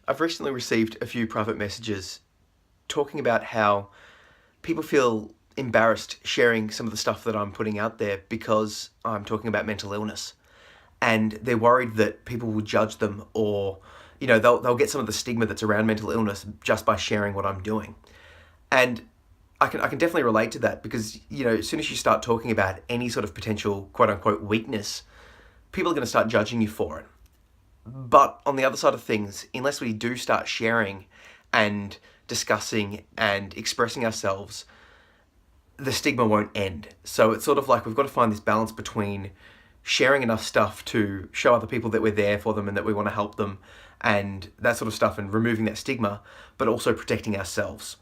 I've recently received a few private messages talking about how people feel embarrassed sharing some of the stuff that I'm putting out there because I'm talking about mental illness. And they're worried that people will judge them, or they'll get some of the stigma that's around mental illness just by sharing what I'm doing. And I can definitely relate to that because, as soon as you start talking about any sort of potential quote unquote weakness, people are going to start judging you for it. But on the other side of things, unless we do start sharing and discussing and expressing ourselves, the stigma won't end. So it's sort of like we've got to find this balance between sharing enough stuff to show other people that we're there for them and that we want to help them and that sort of stuff, and removing that stigma, but also protecting ourselves.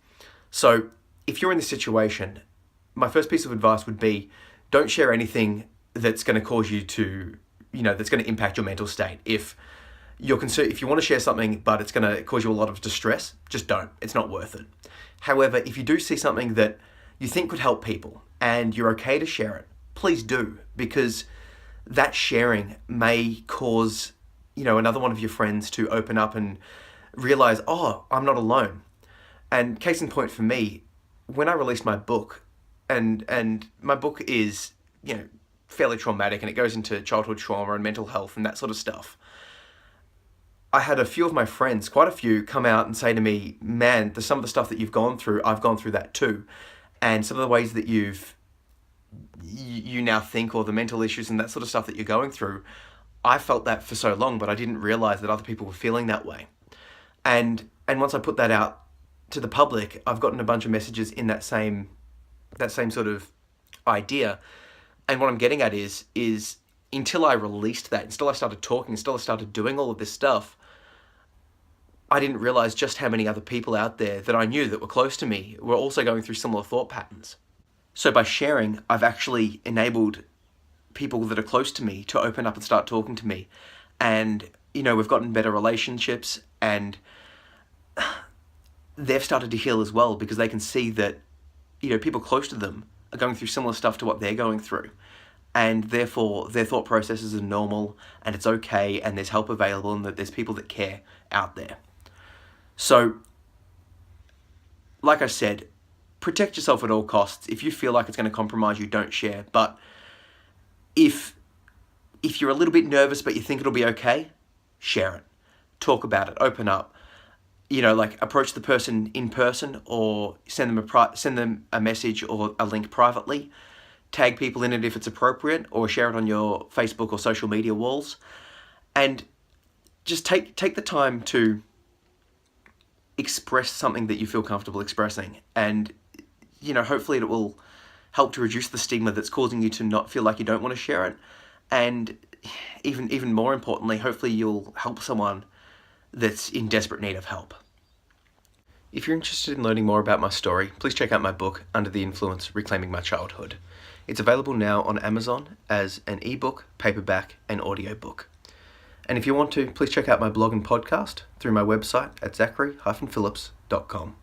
So if you're in this situation, my first piece of advice would be don't share anything that's going to cause you to, that's going to impact your mental state. If you're concerned, if you want to share something but it's going to cause you a lot of distress, just don't. It's not worth it. However, if you do see something that you think could help people and you're okay to share it, please do, because that sharing may cause, another one of your friends to open up and realize, oh, I'm not alone. And case in point for me, when I released my book, and my book is, fairly traumatic, and it goes into childhood trauma and mental health and that sort of stuff. I had a few of my friends, quite a few, come out and say to me, man, some of the stuff that you've gone through, I've gone through that too. And some of the ways that you now think, or the mental issues and that sort of stuff that you're going through, I felt that for so long, but I didn't realize that other people were feeling that way. And once I put that out to the public, I've gotten a bunch of messages in that same sort of idea. And what I'm getting at is until I released that, until I started talking, until I started doing all of this stuff, I didn't realize just how many other people out there that I knew that were close to me were also going through similar thought patterns. So by sharing, I've actually enabled people that are close to me to open up and start talking to me. And, we've gotten better relationships, and they've started to heal as well, because they can see that, people close to them are going through similar stuff to what they're going through. And therefore, their thought processes are normal, and it's okay, and there's help available, and that there's people that care out there. So, like I said, protect yourself at all costs. If you feel like it's going to compromise you, don't share. But if you're a little bit nervous but you think it'll be okay, share it. Talk about it. Open up. Approach the person in person, or send them a message or a link privately. Tag people in it if it's appropriate, or share it on your Facebook or social media walls. And just take the time to express something that you feel comfortable expressing. And, hopefully it will help to reduce the stigma that's causing you to not feel like you don't want to share it. And even more importantly, hopefully you'll help someone that's in desperate need of help. If you're interested in learning more about my story, please check out my book, Under the Influence: Reclaiming My Childhood. It's available now on Amazon as an ebook, paperback, and audiobook. And if you want to, please check out my blog and podcast through my website at zachary-phillips.com.